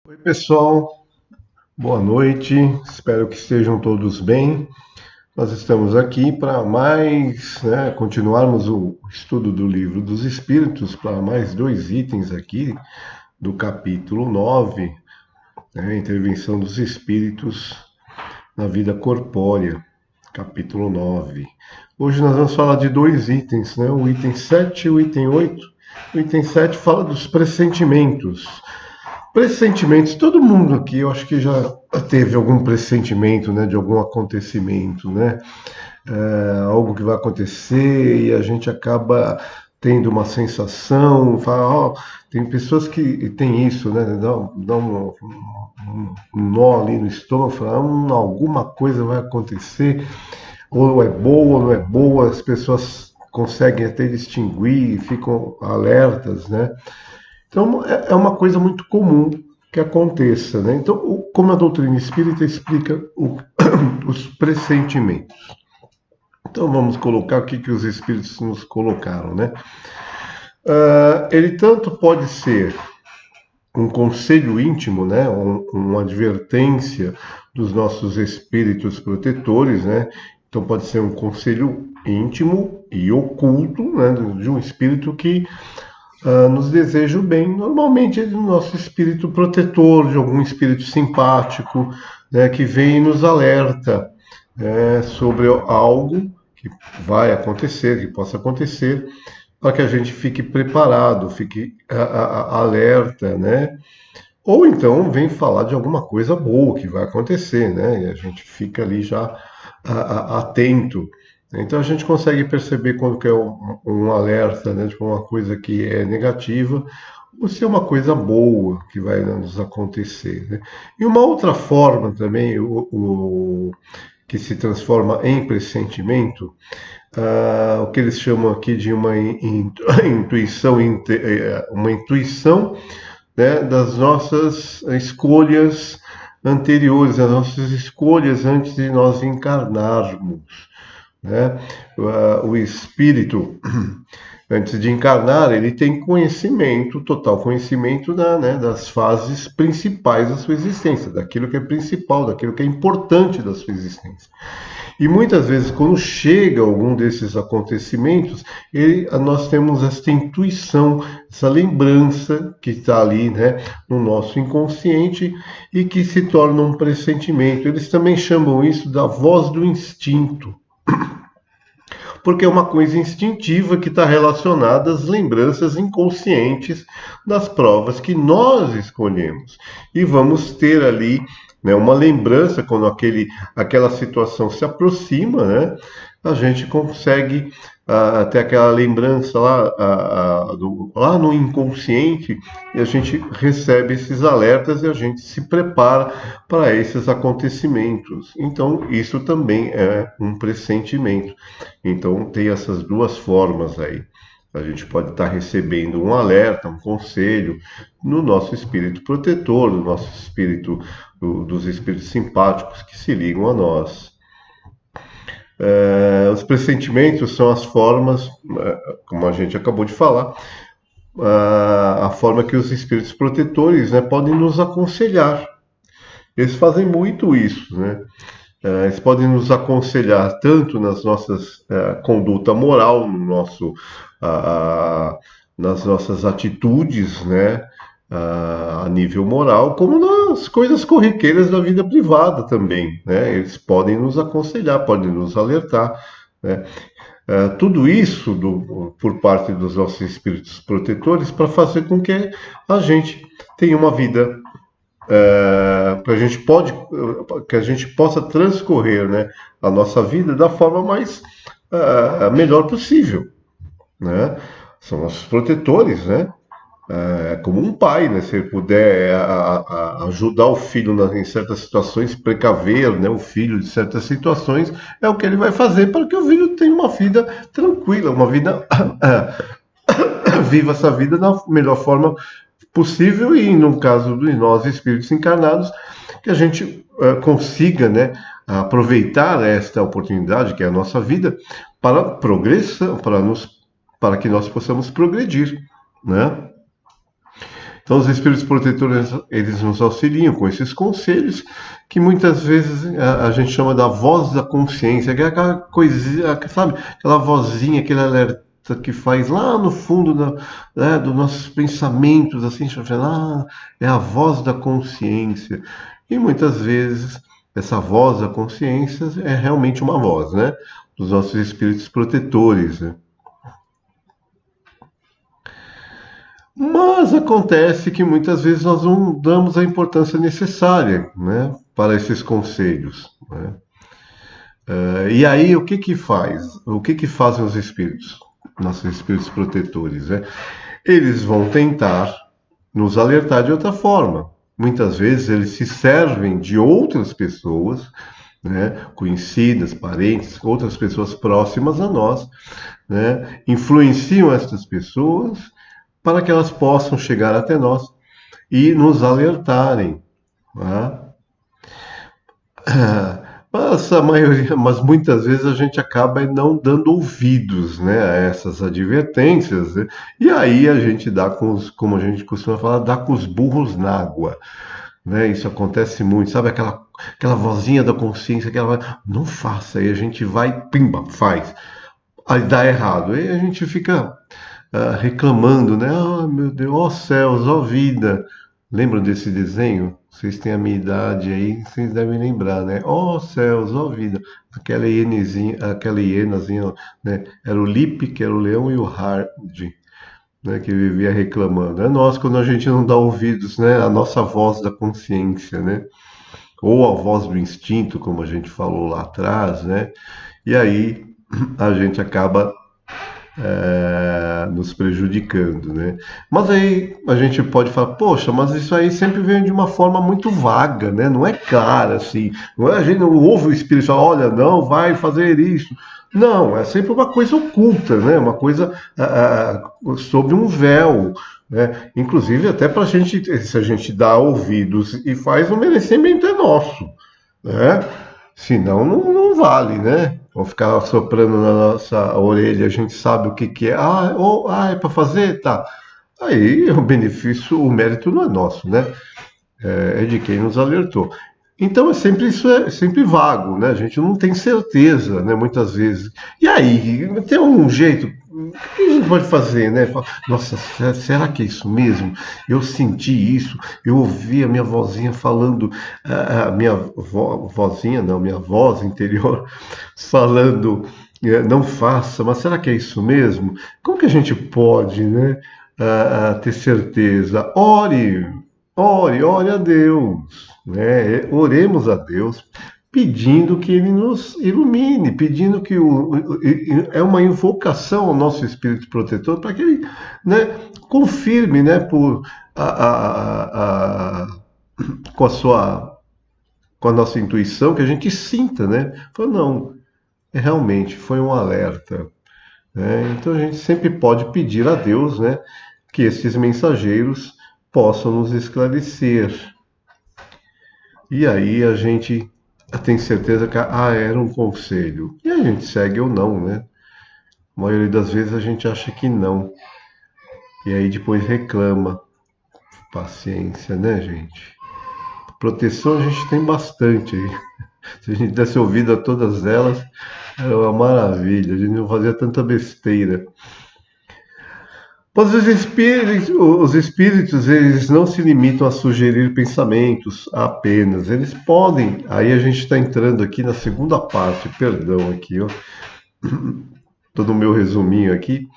Oi, pessoal, boa noite, espero que estejam todos bem. Nós estamos aqui para continuarmos o estudo do Livro dos Espíritos, para mais dois itens aqui do capítulo 9, Intervenção dos Espíritos na Vida Corpórea, capítulo 9. Hoje nós vamos falar de dois itens, o item 7 e o item 8. O item 7 fala dos pressentimentos. Pressentimentos, todo mundo aqui, eu acho que já teve algum pressentimento, de algum acontecimento, algo que vai acontecer e a gente acaba tendo uma sensação, tem pessoas que têm isso, dá um nó ali no estômago, fala, alguma coisa vai acontecer, ou é boa ou não é boa, as pessoas conseguem até distinguir, ficam alertas, né? Então, é uma coisa muito comum que aconteça, né? Então, como a doutrina espírita explica os pressentimentos. Então, vamos colocar o que os espíritos nos colocaram, né? Ele tanto pode ser um conselho íntimo, né? Uma advertência dos nossos espíritos protetores, né? Então, pode ser um conselho íntimo e oculto, né? De um espírito que nos deseja o bem. Normalmente é do nosso espírito protetor, de algum espírito simpático, né, que vem e nos alerta sobre algo que vai acontecer, que possa acontecer, para que a gente fique preparado, fique alerta, né? Ou então vem falar de alguma coisa boa que vai acontecer, né? E a gente fica ali já atento. Então a gente consegue perceber quando que é um alerta, né, de uma coisa que é negativa, ou se é uma coisa boa que vai nos acontecer, né? E uma outra forma também, que se transforma em pressentimento, o que eles chamam aqui de uma intuição, uma intuição, né, das nossas escolhas anteriores, das nossas escolhas antes de nós encarnarmos, né? O espírito, antes de encarnar, ele tem conhecimento, total conhecimento das fases principais da sua existência, daquilo que é principal, daquilo que é importante da sua existência. E muitas vezes, quando chega algum desses acontecimentos, nós temos essa intuição, essa lembrança que está ali, né, no nosso inconsciente e que se torna um pressentimento. Eles também chamam isso da voz do instinto, porque é uma coisa instintiva que está relacionada às lembranças inconscientes das provas que nós escolhemos. E vamos ter ali, né, uma lembrança quando aquela situação se aproxima, né? A gente consegue ter aquela lembrança lá no inconsciente e a gente recebe esses alertas e a gente se prepara para esses acontecimentos. Então, isso também é um pressentimento. Então, tem essas duas formas aí. A gente pode estar recebendo um alerta, um conselho no nosso espírito protetor, no nosso espírito, dos espíritos simpáticos que se ligam a nós. Os pressentimentos são as formas, como a gente acabou de falar, a forma que os espíritos protetores, né, podem nos aconselhar. Eles fazem muito isso, né? Eles podem nos aconselhar tanto nas nossas conduta moral, nas nossas atitudes, né, a nível moral, como nas coisas corriqueiras da vida privada também, né? Eles podem nos aconselhar, podem nos alertar, né? Tudo isso por parte dos nossos espíritos protetores para fazer com que a gente tenha uma vida que a gente possa transcorrer, né, a nossa vida da forma mais melhor possível, né? São nossos protetores, né? Como um pai, né? Se ele puder ajudar o filho em certas situações, precaver, né, o filho de certas situações, é o que ele vai fazer para que o filho tenha uma vida tranquila, uma vida viva essa vida da melhor forma possível e, no caso de nós, espíritos encarnados, que a gente consiga, né, aproveitar esta oportunidade, que é a nossa vida, para progressão, para que nós possamos progredir, né? Então, os espíritos protetores, eles nos auxiliam com esses conselhos, que muitas vezes a gente chama da voz da consciência, que é aquela coisinha, sabe? Aquela vozinha, aquele alerta que faz lá no fundo dos nossos pensamentos, assim, é a voz da consciência. E muitas vezes essa voz da consciência é realmente uma voz, né? Dos nossos espíritos protetores, né? Mas acontece que muitas vezes nós não damos a importância necessária, né, para esses conselhos, né? E aí o que que faz? O que que fazem os espíritos, nossos espíritos protetores, né? Eles vão tentar nos alertar de outra forma. Muitas vezes eles se servem de outras pessoas, né, conhecidas, parentes, outras pessoas próximas a nós, né, influenciam essas pessoas para que elas possam chegar até nós e nos alertarem. Né? Mas muitas vezes a gente acaba não dando ouvidos, né, a essas advertências, né? E aí a gente dá como a gente costuma falar, dá com os burros na água, né? Isso acontece muito, sabe aquela vozinha da consciência que ela vai, não faça, aí a gente vai, pimba, faz. Aí dá errado, aí a gente fica reclamando, né? Ah, meu Deus, ó céus, ó vida. Lembram desse desenho? Vocês têm a minha idade aí, vocês devem lembrar, né? Ó céus, ó vida. Aquela hienazinha, né? Era o Lipe, que era o leão, e o Hard, né? Que vivia reclamando. É nós quando a gente não dá ouvidos, né? A nossa voz da consciência, né? Ou a voz do instinto, como a gente falou lá atrás, né? E aí a gente acaba nos prejudicando, né? Mas aí a gente pode falar, poxa, mas isso aí sempre vem de uma forma muito vaga, né? Não é clara assim, não é, a gente não ouve o Espírito falar, olha, não vai fazer isso. Não, é sempre uma coisa oculta, né? Uma coisa sob um véu, né? Inclusive até para a gente, se a gente dá ouvidos e faz, o merecimento é nosso, né? Senão não vale, né? Vão ficar soprando na nossa orelha, a gente sabe o que que é. É para fazer? Tá. Aí o benefício, o mérito não é nosso, né? É de quem nos alertou. Então isso é sempre vago, né? A gente não tem certeza, né? Muitas vezes. E aí, tem um jeito. O que a gente pode fazer, né? Nossa, será que é isso mesmo? Eu senti isso, eu ouvi a minha vozinha falando, a minha vozinha, não, minha voz interior falando, não faça, mas será que é isso mesmo? Como que a gente pode, né, ter certeza? Ore a Deus, né? Oremos a Deus, pedindo que Ele nos ilumine, pedindo que é uma invocação ao nosso Espírito Protetor para que Ele, né, confirme, né, com com a nossa intuição, que a gente sinta, né? Fala, não, realmente foi um alerta, né? Então a gente sempre pode pedir a Deus, né, que esses mensageiros possam nos esclarecer. E aí a gente tem certeza que era um conselho. E a gente segue ou não, né? A maioria das vezes a gente acha que não. E aí depois reclama. Paciência, né, gente? Proteção a gente tem bastante aí. Se a gente desse ouvido a todas elas, era uma maravilha. A gente não fazia tanta besteira. Mas os espíritos, eles não se limitam a sugerir pensamentos apenas. Eles podem. Aí a gente está entrando aqui na segunda parte, perdão, aqui, ó. Todo o meu resuminho aqui,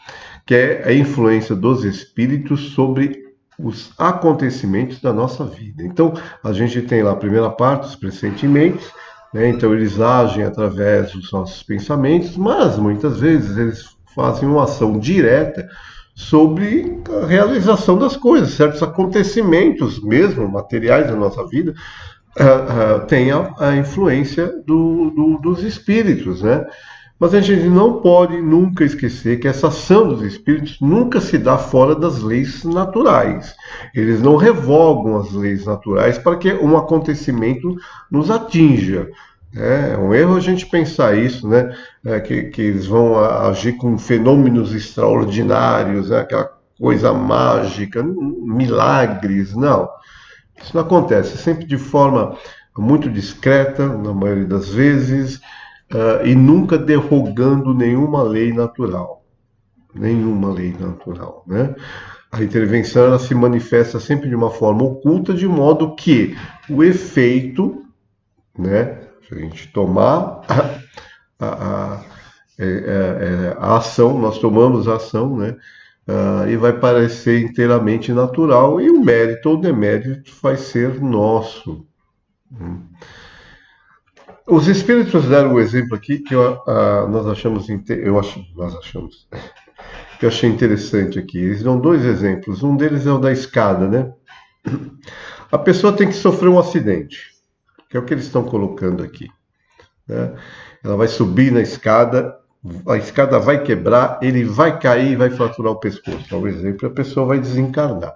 que é a influência dos espíritos sobre os acontecimentos da nossa vida. Então, a gente tem lá a primeira parte, os pressentimentos, né? Então, eles agem através dos nossos pensamentos, mas muitas vezes eles fazem uma ação direta sobre a realização das coisas, certos acontecimentos mesmo, materiais da nossa vida, tem a influência dos espíritos, né? Mas a gente não pode nunca esquecer que essa ação dos espíritos nunca se dá fora das leis naturais. Eles não revogam as leis naturais para que um acontecimento nos atinja. É um erro a gente pensar isso, né? Que eles vão agir com fenômenos extraordinários, né? Aquela coisa mágica, milagres, não. Isso não acontece, sempre de forma muito discreta, na maioria das vezes, e nunca derrogando nenhuma lei natural. Nenhuma lei natural, né? A intervenção ela se manifesta sempre de uma forma oculta, de modo que o efeito, né? Se a gente tomar a, a ação, nós tomamos a ação, né? E vai parecer inteiramente natural, e o mérito ou demérito vai ser nosso. Os espíritos deram um exemplo aqui que nós achamos, nós achamos, que eu achei interessante aqui. Eles dão dois exemplos. Um deles é o da escada, né? A pessoa tem que sofrer um acidente, que é o que eles estão colocando aqui, né? Ela vai subir na escada, a escada vai quebrar, ele vai cair e vai fraturar o pescoço. Por exemplo, a pessoa vai desencarnar.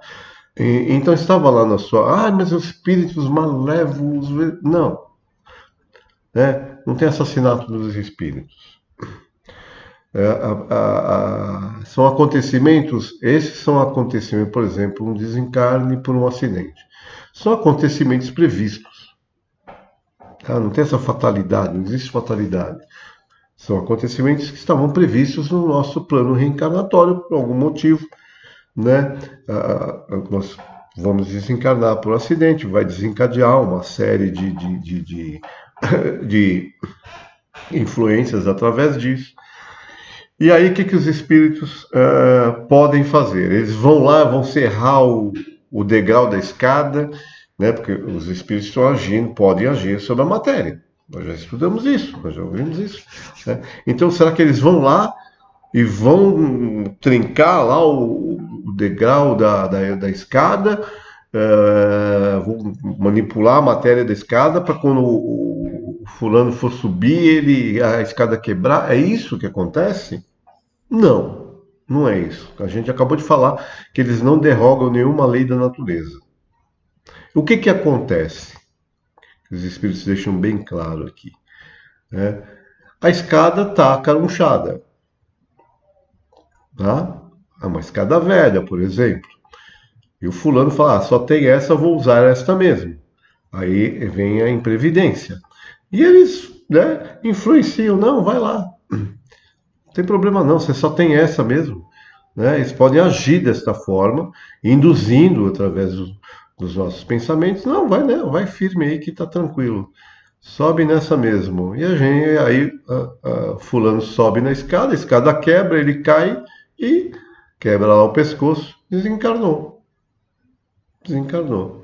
Então estava lá na sua, mas os espíritos malévolos, não, né? Não tem assassinato dos espíritos. São acontecimentos, esses são acontecimentos, por exemplo, um desencarne por um acidente. São acontecimentos previstos. Tá? Não tem essa fatalidade, não existe fatalidade. São acontecimentos que estavam previstos no nosso plano reencarnatório por algum motivo, né? Nós vamos desencarnar por um acidente, vai desencadear uma série de influências através disso. E aí, o que os espíritos podem fazer? Eles vão lá, vão serrar o degrau da escada, né? Porque os espíritos estão agindo, podem agir sobre a matéria. Nós já estudamos isso, nós já ouvimos isso, né? Então, será que eles vão lá e vão trincar lá o degrau da escada, vão manipular a matéria da escada para quando o fulano for subir, a escada quebrar? É isso que acontece? Não, não é isso. A gente acabou de falar que eles não derrogam nenhuma lei da natureza. O que acontece? Os espíritos deixam bem claro aqui, né? A escada está carunchada, tá? É uma escada velha, por exemplo. E o fulano fala, só tem essa, eu vou usar esta mesmo. Aí vem a imprevidência. E eles, né, influenciam, não, vai lá. Não tem problema não, você só tem essa mesmo. Né? Eles podem agir desta forma, induzindo através dos nossos pensamentos. Não, vai, né? Vai firme aí que está tranquilo. Sobe nessa mesmo. E a gente, aí, fulano sobe na escada, a escada quebra, ele cai e quebra lá o pescoço, desencarnou. Desencarnou.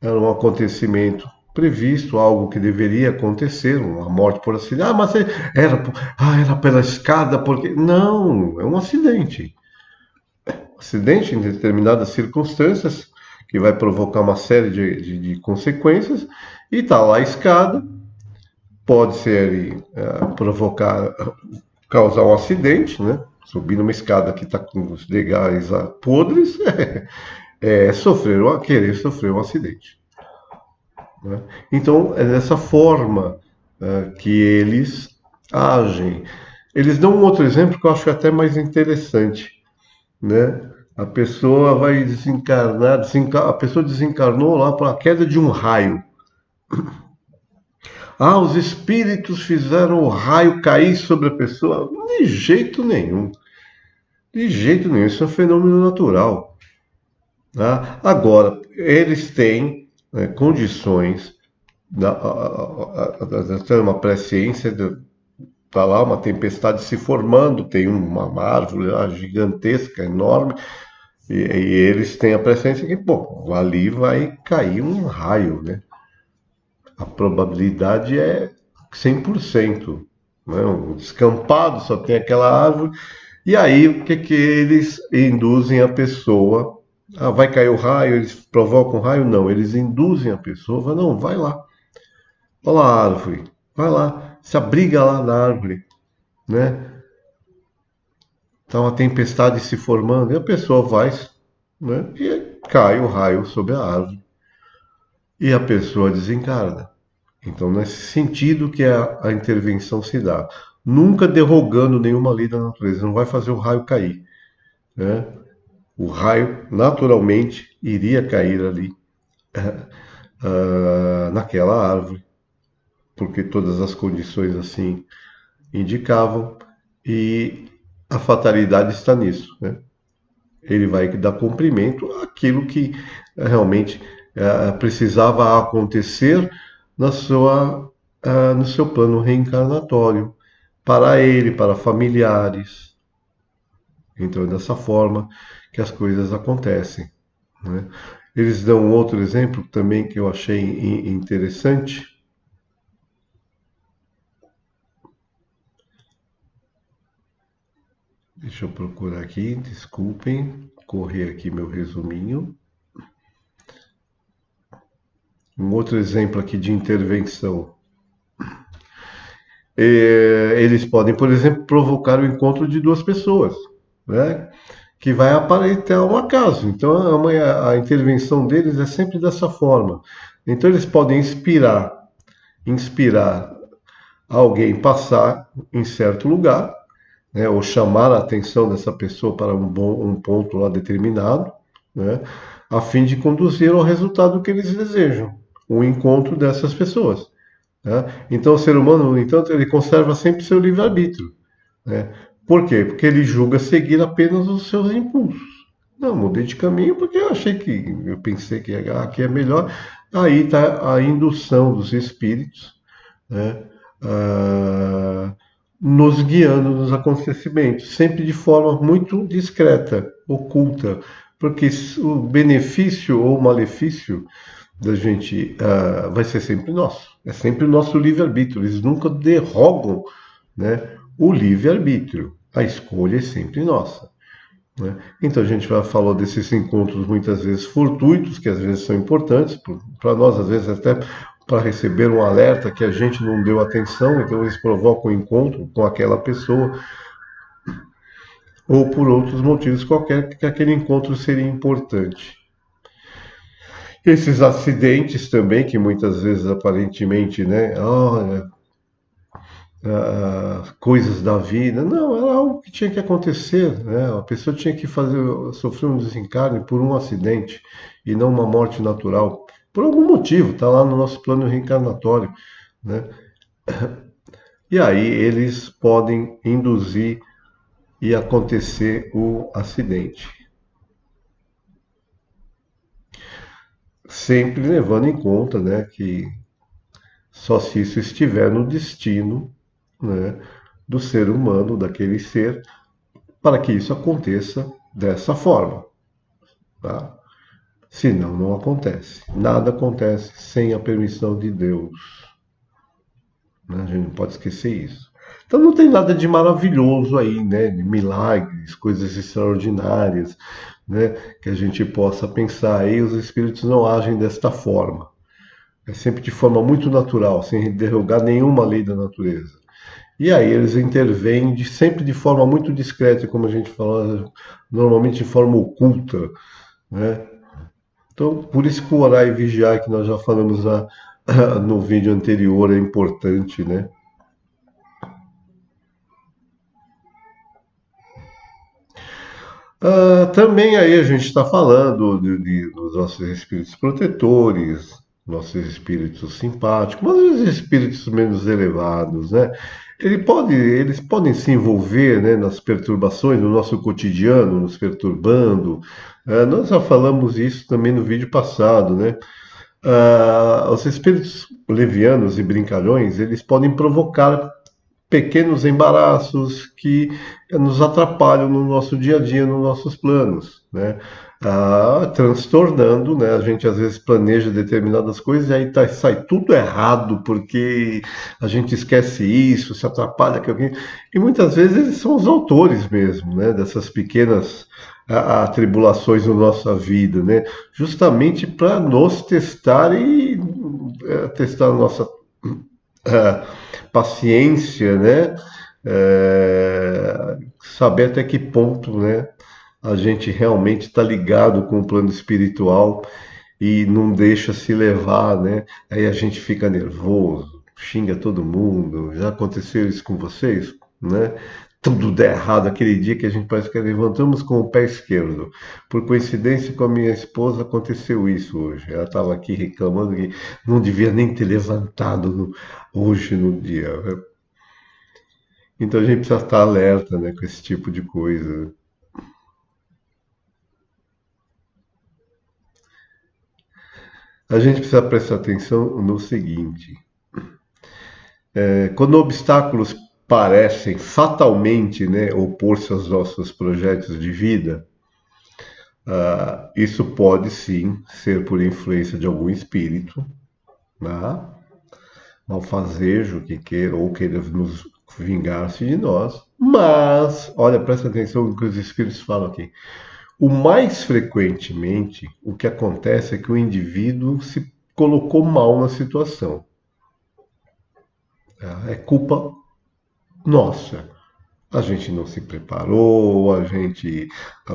Era um acontecimento previsto, algo que deveria acontecer, uma morte por acidente. Mas era pela escada, porque. Não, é um acidente. Acidente em determinadas circunstâncias, que vai provocar uma série de consequências, e está lá a escada, pode ser provocar, causar um acidente, né? Subir numa escada que está com os degraus podres, querer sofrer um acidente. Né? Então, é dessa forma que eles agem. Eles dão um outro exemplo que eu acho até mais interessante, né? A pessoa vai desencarnar, a pessoa desencarnou lá para a queda de um raio. Os espíritos fizeram o raio cair sobre a pessoa? De jeito nenhum. De jeito nenhum. Isso é um fenômeno natural. Tá? Agora, eles têm, né, condições, até uma presciência, está lá uma tempestade se formando, tem uma árvore lá gigantesca, enorme, e eles têm a presciência que, bom, ali vai cair um raio, né? A probabilidade é 100%. Né? Um descampado, só tem aquela árvore. E aí, o que eles induzem a pessoa? Vai cair o raio, eles provocam o raio? Não, eles induzem a pessoa, falam, não, vai lá. Olha lá a árvore, vai lá, se abriga lá na árvore, né? Está uma tempestade se formando, e a pessoa vai, né? E cai o raio sobre a árvore. E a pessoa desencarna. Então, nesse sentido que a intervenção se dá. Nunca derrogando nenhuma lei da natureza, não vai fazer o raio cair, né? o raio naturalmente iria cair ali naquela árvore, porque todas as condições assim indicavam, e a fatalidade está nisso, né? Ele vai dar cumprimento àquilo que realmente precisava acontecer no seu plano reencarnatório, para ele, para familiares. Então é dessa forma que as coisas acontecem, né? Eles dão um outro exemplo também que eu achei interessante. Deixa eu procurar aqui, desculpem, correr aqui meu resuminho. Um outro exemplo aqui de intervenção. Eles podem, por exemplo, provocar o encontro de duas pessoas, né? Que vai aparentar um acaso. Então a intervenção deles é sempre dessa forma. Então eles podem inspirar alguém passar em certo lugar, né? Ou chamar a atenção dessa pessoa para um ponto lá determinado, né? A fim de conduzir ao resultado que eles desejam, o encontro dessas pessoas. Né? Então, o ser humano, no entanto, ele conserva sempre seu livre-arbítrio. Né? Por quê? Porque ele julga seguir apenas os seus impulsos. Não, mudei de caminho porque eu pensei que aqui é melhor. Aí está a indução dos espíritos, né? ah, nos guiando nos acontecimentos, sempre de forma muito discreta, oculta, porque o benefício ou malefício da gente vai ser sempre nosso. É sempre o nosso livre-arbítrio. Eles nunca derrogam, né, o livre-arbítrio. A escolha é sempre nossa. Né? Então a gente já falou desses encontros muitas vezes fortuitos, que às vezes são importantes, para nós, às vezes até para receber um alerta que a gente não deu atenção, então eles provocam o encontro com aquela pessoa, ou por outros motivos qualquer, que aquele encontro seria importante. Esses acidentes também, que muitas vezes aparentemente, né, coisas da vida, não, era algo que tinha que acontecer, né? A pessoa tinha que sofrer um desencarne por um acidente e não uma morte natural, por algum motivo, está lá no nosso plano reencarnatório, né? E aí eles podem induzir e acontecer o acidente, sempre levando em conta, né, que só se isso estiver no destino, né, do ser humano, daquele ser, para que isso aconteça dessa forma. Tá? Senão, não acontece. Nada acontece sem a permissão de Deus. Né? A gente não pode esquecer isso. Então não tem nada de maravilhoso aí, né? De milagres, coisas extraordinárias, né? Que a gente possa pensar. Aí os espíritos não agem desta forma. É sempre de forma muito natural, sem derrogar nenhuma lei da natureza. E aí eles intervêm sempre de forma muito discreta, como a gente fala, normalmente de forma oculta, né? Então, por isso que o orar e vigiar, que nós já falamos no vídeo anterior, é importante, né? Também aí a gente está falando dos nossos espíritos protetores, nossos espíritos simpáticos, mas os espíritos menos elevados, né? Eles podem se envolver, né, nas perturbações do nosso cotidiano, nos perturbando. Nós já falamos isso também no vídeo passado, né? Os espíritos levianos e brincalhões, eles podem provocar pequenos embaraços que nos atrapalham no nosso dia a dia, nos nossos planos, né? Transtornando, né? A gente às vezes planeja determinadas coisas e aí sai tudo errado porque a gente esquece isso, se atrapalha com alguém. E muitas vezes eles são os autores mesmo, né? Dessas pequenas atribulações na nossa vida, né? Justamente para nos testar e testar a nossa uh, paciência, né? Saber até que ponto, né, a gente realmente está ligado com o plano espiritual e não deixa se levar, né? Aí a gente fica nervoso, xinga todo mundo. Já aconteceu isso com vocês, né? tudo der errado, aquele dia que a gente parece que levantamos com o pé esquerdo. Por coincidência, com a minha esposa aconteceu isso hoje. Ela estava aqui reclamando que não devia nem ter levantado hoje no dia. Então a gente precisa estar alerta, né, com esse tipo de coisa. A gente precisa prestar atenção no seguinte: quando obstáculos parecem fatalmente, né, opor-se aos nossos projetos de vida, isso pode sim ser por influência de algum espírito, né, malfazejo que queira ou queira nos vingar-se de nós. Mas, olha, presta atenção no que os espíritos falam aqui. O mais frequentemente, o que acontece é que o indivíduo se colocou mal na situação. É culpa nossa. A gente não se preparou, a gente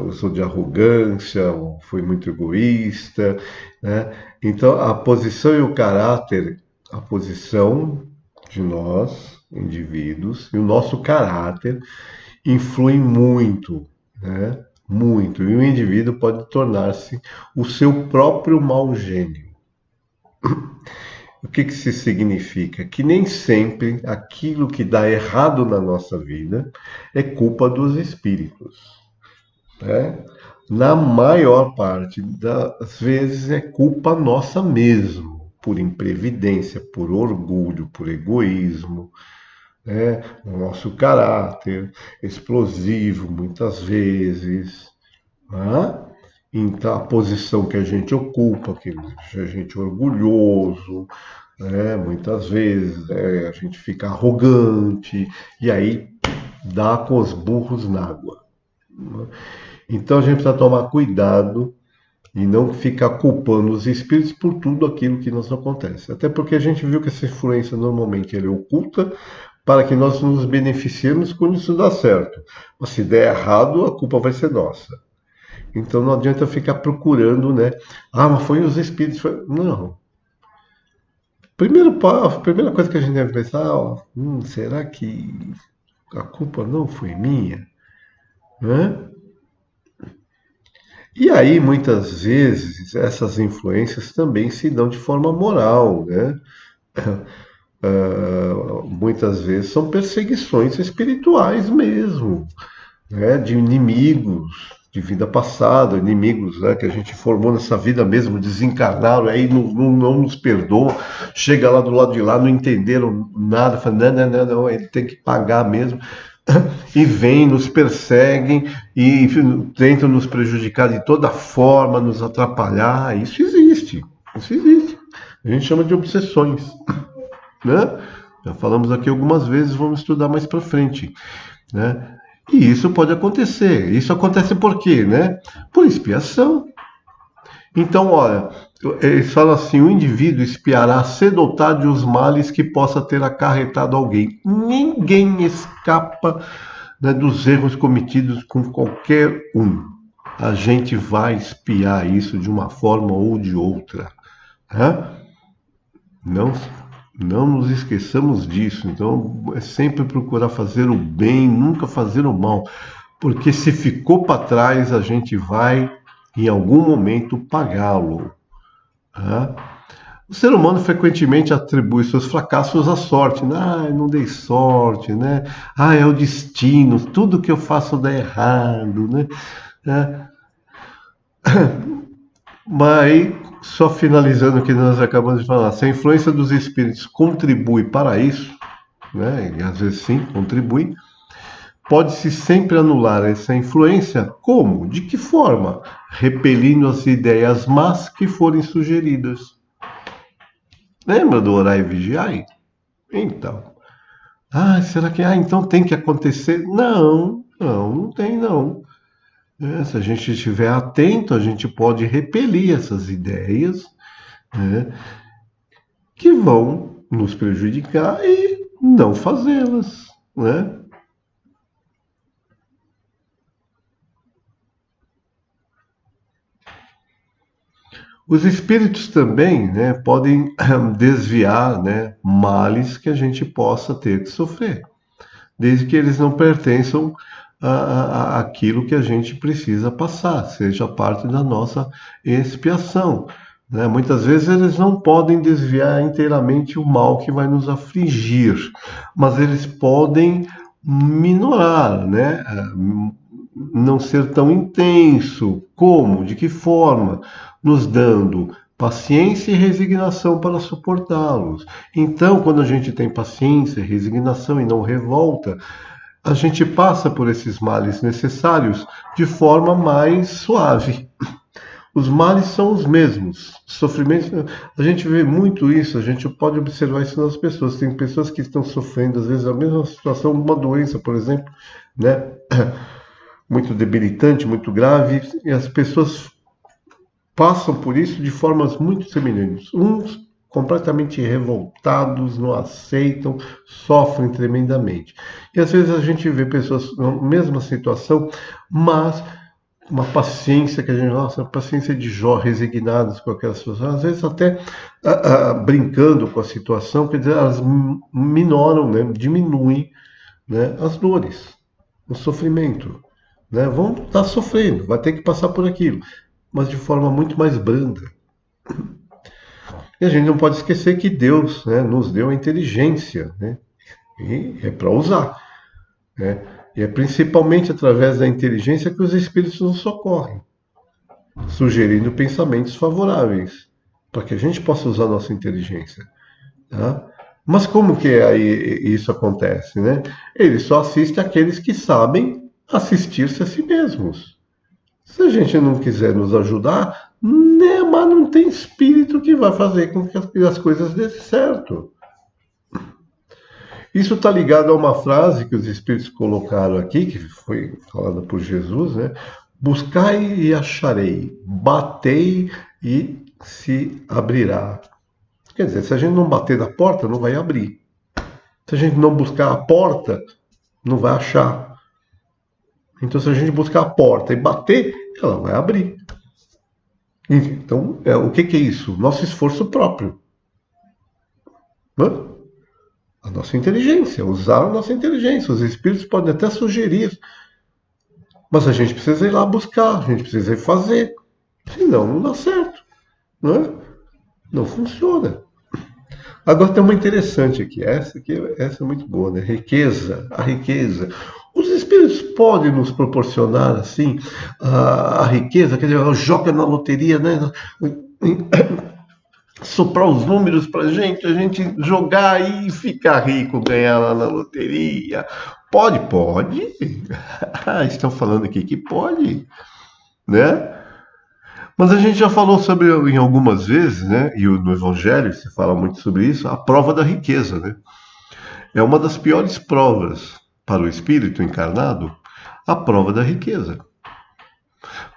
usou de arrogância, foi muito egoísta, né? Então, a posição e o caráter, a posição de nós, indivíduos, e o nosso caráter influem muito, né? Muito. E o indivíduo pode tornar-se o seu próprio mau gênio. O que isso significa? Que nem sempre aquilo que dá errado na nossa vida é culpa dos espíritos, né? Na maior parte das vezes é culpa nossa mesmo, por imprevidência, por orgulho, por egoísmo, né? O nosso caráter explosivo muitas vezes, né? Então a posição que a gente ocupa, que a gente é orgulhoso, né? Muitas vezes a gente fica arrogante e aí dá com os burros na água, né? Então a gente precisa tomar cuidado e não ficar culpando os espíritos por tudo aquilo que nos acontece. Até porque a gente viu que essa influência normalmente ela é oculta para que nós nos beneficiemos quando isso dá certo. Mas se der errado, a culpa vai ser nossa. Então não adianta ficar procurando, né? Ah, mas foi os espíritos. Não. Primeiro, a primeira coisa que a gente deve pensar, ó, será que a culpa não foi minha? Né? E aí, muitas vezes, essas influências também se dão de forma moral, né? Muitas vezes são perseguições espirituais mesmo, né? De inimigos de vida passada, inimigos, né? Que a gente formou nessa vida mesmo, desencarnaram, aí não nos perdoam, chega lá do lado de lá, não entenderam nada, falam, não, ele tem que pagar mesmo. E vêm, nos perseguem e tentam nos prejudicar de toda forma, nos atrapalhar. Isso existe. Isso existe. A gente chama de obsessões, né? Já falamos aqui algumas vezes, vamos estudar mais para frente, né? E isso pode acontecer. Isso acontece por quê, né? Por expiação. Então, olha, eles falam assim: o indivíduo espiará cedo ou tarde os males que possa ter acarretado alguém. Ninguém escapa, né, dos erros cometidos com qualquer um. A gente vai espiar isso de uma forma ou de outra, né? Não, não nos esqueçamos disso. Então, é sempre procurar fazer o bem, nunca fazer o mal, porque se ficou para trás, a gente vai, em algum momento, pagá-lo, né? O ser humano frequentemente atribui seus fracassos à sorte, né? Ah, não dei sorte, né? Ah, é o destino, tudo que eu faço dá errado, né? É, mas, só finalizando o que nós acabamos de falar, se a influência dos espíritos contribui para isso, né? E às vezes sim, contribui, pode-se sempre anular essa influência. Como? De que forma? Repelindo as ideias más que forem sugeridas. Lembra do orai e vigiai? Então, será que então tem que acontecer? Não tem não. Se a gente estiver atento, a gente pode repelir essas ideias, né, que vão nos prejudicar e não fazê-las, né? Os espíritos também, né, podem desviar, né, males que a gente possa ter que sofrer. desde que eles não pertençam àquilo que a gente precisa passar, seja parte da nossa expiação. Né? Muitas vezes eles não podem desviar inteiramente o mal que vai nos afligir, mas eles podem minorar, né? Não ser tão intenso. Como? De que forma? Nos dando paciência e resignação para suportá-los. Então, quando a gente tem paciência, resignação e não revolta, a gente passa por esses males necessários de forma mais suave. Os males são os mesmos. Sofrimentos, a gente vê muito isso, a gente pode observar isso nas pessoas. Tem pessoas que estão sofrendo, às vezes, a mesma situação, uma doença, por exemplo, né? Muito debilitante, muito grave, e as pessoas passam por isso de formas muito semelhantes. Uns completamente revoltados, não aceitam, sofrem tremendamente. E às vezes a gente vê pessoas na mesma situação, mas uma paciência que a gente, nossa, paciência de Jó, resignadas com aquela situação, às vezes até brincando com a situação, quer dizer, elas minoram, né, diminuem, né, as dores, o sofrimento. Né? Vão estar sofrendo, vai ter que passar por aquilo, mas de forma muito mais branda. E a gente não pode esquecer que Deus, né, nos deu a inteligência, né, e é para usar. Né? E é principalmente através da inteligência que os espíritos nos socorrem, sugerindo pensamentos favoráveis, para que a gente possa usar a nossa inteligência. Tá? Mas como que aí isso acontece? Né? Ele só assiste aqueles que sabem assistir-se a si mesmos. Se a gente não quiser nos ajudar, né, mas não tem espírito que vai fazer com que as coisas dêem certo. Isso está ligado a uma frase que os espíritos colocaram aqui, que foi falada por Jesus, né? Buscai e acharei, batei e se abrirá. Quer dizer, se a gente não bater na porta, não vai abrir. Se a gente não buscar a porta, não vai achar. Então, se a gente buscar a porta e bater, ela vai abrir. Então, o que é isso? Nosso esforço próprio. Né? A nossa inteligência, usar a nossa inteligência. Os espíritos podem até sugerir, mas a gente precisa ir lá buscar, a gente precisa ir fazer. Senão, não dá certo. Né? Não funciona. Agora tem uma interessante aqui, essa é muito boa, né? Riqueza, a riqueza. Os espíritos podem nos proporcionar, assim, a riqueza, quer dizer, joga na loteria, né? Soprar os números para a gente jogar e ficar rico, ganhar lá na loteria. Pode, pode. Estão falando aqui que pode, né? Mas a gente já falou sobre em algumas vezes, né? E no Evangelho se fala muito sobre isso, a prova da riqueza, né? É uma das piores provas para o espírito encarnado, a prova da riqueza.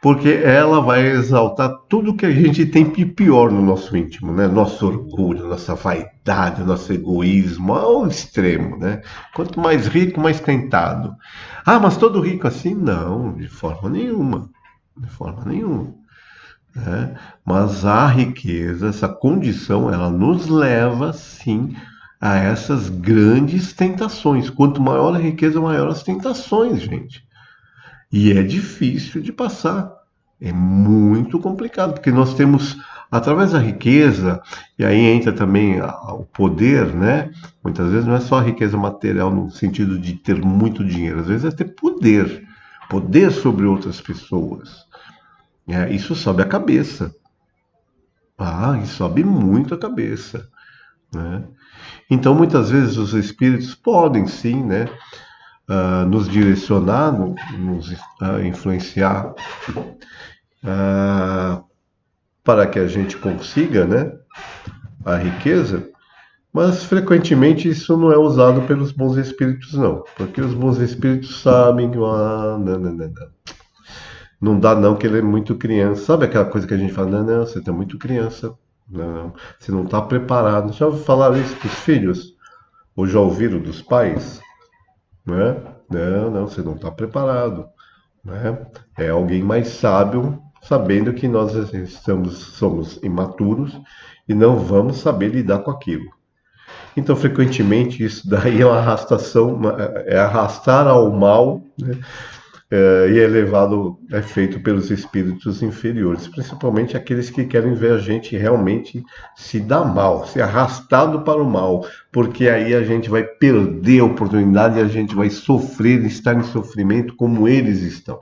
Porque ela vai exaltar tudo que a gente tem de pior no nosso íntimo, né? Nosso orgulho, nossa vaidade, nosso egoísmo ao extremo, né? Quanto mais rico, mais tentado. Ah, mas todo rico assim? Não, de forma nenhuma. De forma nenhuma. Né? Mas a riqueza, essa condição, ela nos leva, sim, a essas grandes tentações. Quanto maior a riqueza, maior as tentações, gente. E é difícil de passar. É muito complicado, porque nós temos, através da riqueza, e aí entra também o poder, né? Muitas vezes não é só a riqueza material no sentido de ter muito dinheiro, às vezes é ter poder, poder sobre outras pessoas. Isso sobe a cabeça. Isso sobe muito a cabeça. Né? Então, muitas vezes os espíritos podem sim, né, nos direcionar, nos influenciar para que a gente consiga, né, a riqueza, mas frequentemente isso não é usado pelos bons espíritos, não, porque os bons espíritos sabem que não dá não, que ele é muito criança. Sabe aquela coisa que a gente fala, não, você está muito criança, não, você não está preparado. Já ouviu falar isso para os filhos? Ou já ouviram dos pais? Né? Não, você não está preparado. Né? É alguém mais sábio, sabendo que nós somos imaturos e não vamos saber lidar com aquilo. Então, frequentemente, isso daí é uma arrastação, é arrastar ao mal, né? E é levado, é feito pelos espíritos inferiores, principalmente aqueles que querem ver a gente realmente se dar mal, ser arrastado para o mal, porque aí a gente vai perder a oportunidade e a gente vai sofrer, estar em sofrimento como eles estão.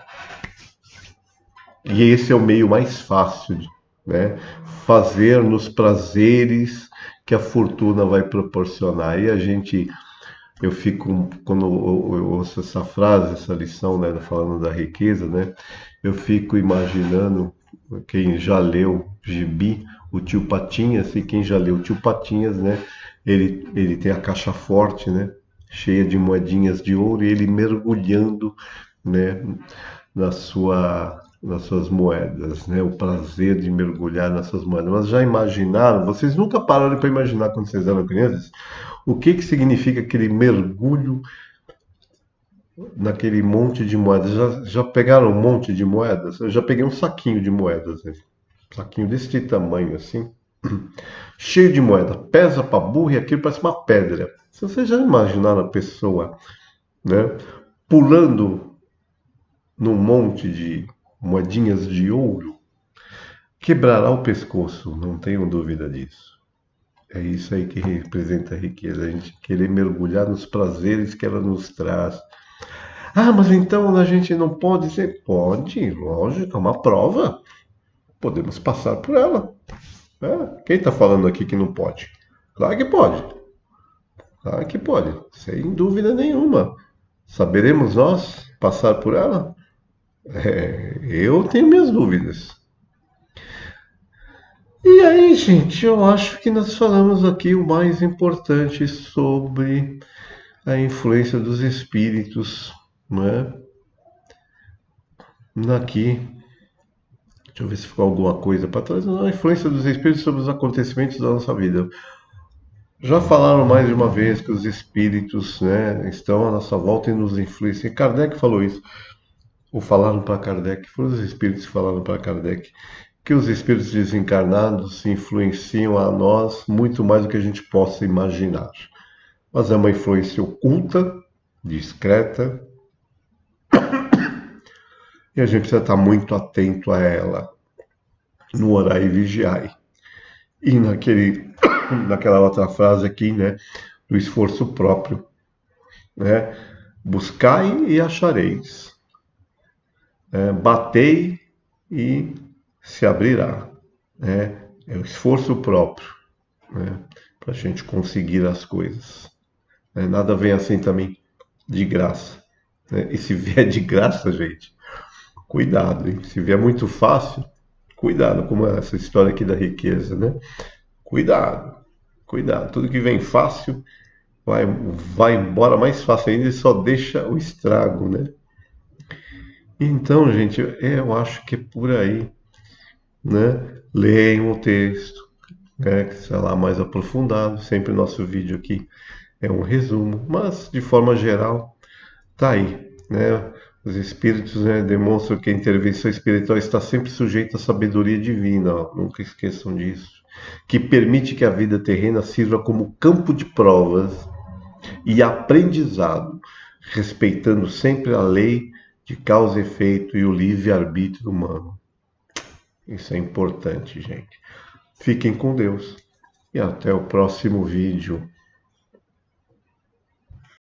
E esse é o meio mais fácil, né? Fazer nos prazeres que a fortuna vai proporcionar. E a gente, eu fico, quando eu ouço essa frase, essa lição, né, falando da riqueza, né? Eu fico imaginando quem já leu Gibi, o Tio Patinhas, e quem já leu o Tio Patinhas, né? Ele tem a caixa forte, né? Cheia de moedinhas de ouro e ele mergulhando, né? Nas suas moedas, né? O prazer de mergulhar nas suas moedas. Mas já imaginaram? Vocês nunca pararam para imaginar quando vocês eram crianças? O que que significa aquele mergulho naquele monte de moedas? Já pegaram um monte de moedas? Eu já peguei um saquinho de moedas, né? Um saquinho desse tamanho assim, cheio de moeda, pesa para burro e aquilo parece uma pedra. Se vocês já imaginaram a pessoa, né, pulando num monte de moedinhas de ouro, quebrará o pescoço, não tenho dúvida disso. É isso aí que representa a riqueza, a gente querer mergulhar nos prazeres que ela nos traz. Ah, mas então a gente não pode ser? Pode, lógico, é uma prova. Podemos passar por ela. Né? Quem está falando aqui que não pode? Claro que pode. Claro que pode, sem dúvida nenhuma. Saberemos nós passar por ela? Eu tenho minhas dúvidas. E aí, gente, eu acho que nós falamos aqui o mais importante sobre a influência dos espíritos, né? Aqui, deixa eu ver se ficou alguma coisa para trás. A influência dos espíritos sobre os acontecimentos da nossa vida. Já falaram mais de uma vez que os espíritos, né, estão à nossa volta e nos influenciam. Kardec falou isso, ou falaram para Kardec, foram os espíritos que falaram para Kardec, que os espíritos desencarnados influenciam a nós muito mais do que a gente possa imaginar. Mas é uma influência oculta, discreta, e a gente precisa estar muito atento a ela, no orar e vigiar. E naquela outra frase aqui, né, do esforço próprio, né, buscai e achareis, né, batei e se abrirá, né, é o esforço próprio, né, para a gente conseguir as coisas. Né, nada vem assim também de graça. Né, e se vier de graça, gente, cuidado, hein? Se vier muito fácil, cuidado, como essa história aqui da riqueza, né? Cuidado, cuidado. Tudo que vem fácil vai embora mais fácil ainda e só deixa o estrago, né? Então, gente, eu acho que é por aí, né? Leiam o texto, né? Que será lá mais aprofundado. Sempre nosso vídeo aqui é um resumo, mas de forma geral, tá aí, né? Os espíritos, né, demonstram que a intervenção espiritual está sempre sujeita à sabedoria divina, ó, nunca esqueçam disso, que permite que a vida terrena sirva como campo de provas e aprendizado, respeitando sempre a lei de causa e efeito e o livre-arbítrio humano. Isso é importante, gente. Fiquem com Deus e até o próximo vídeo.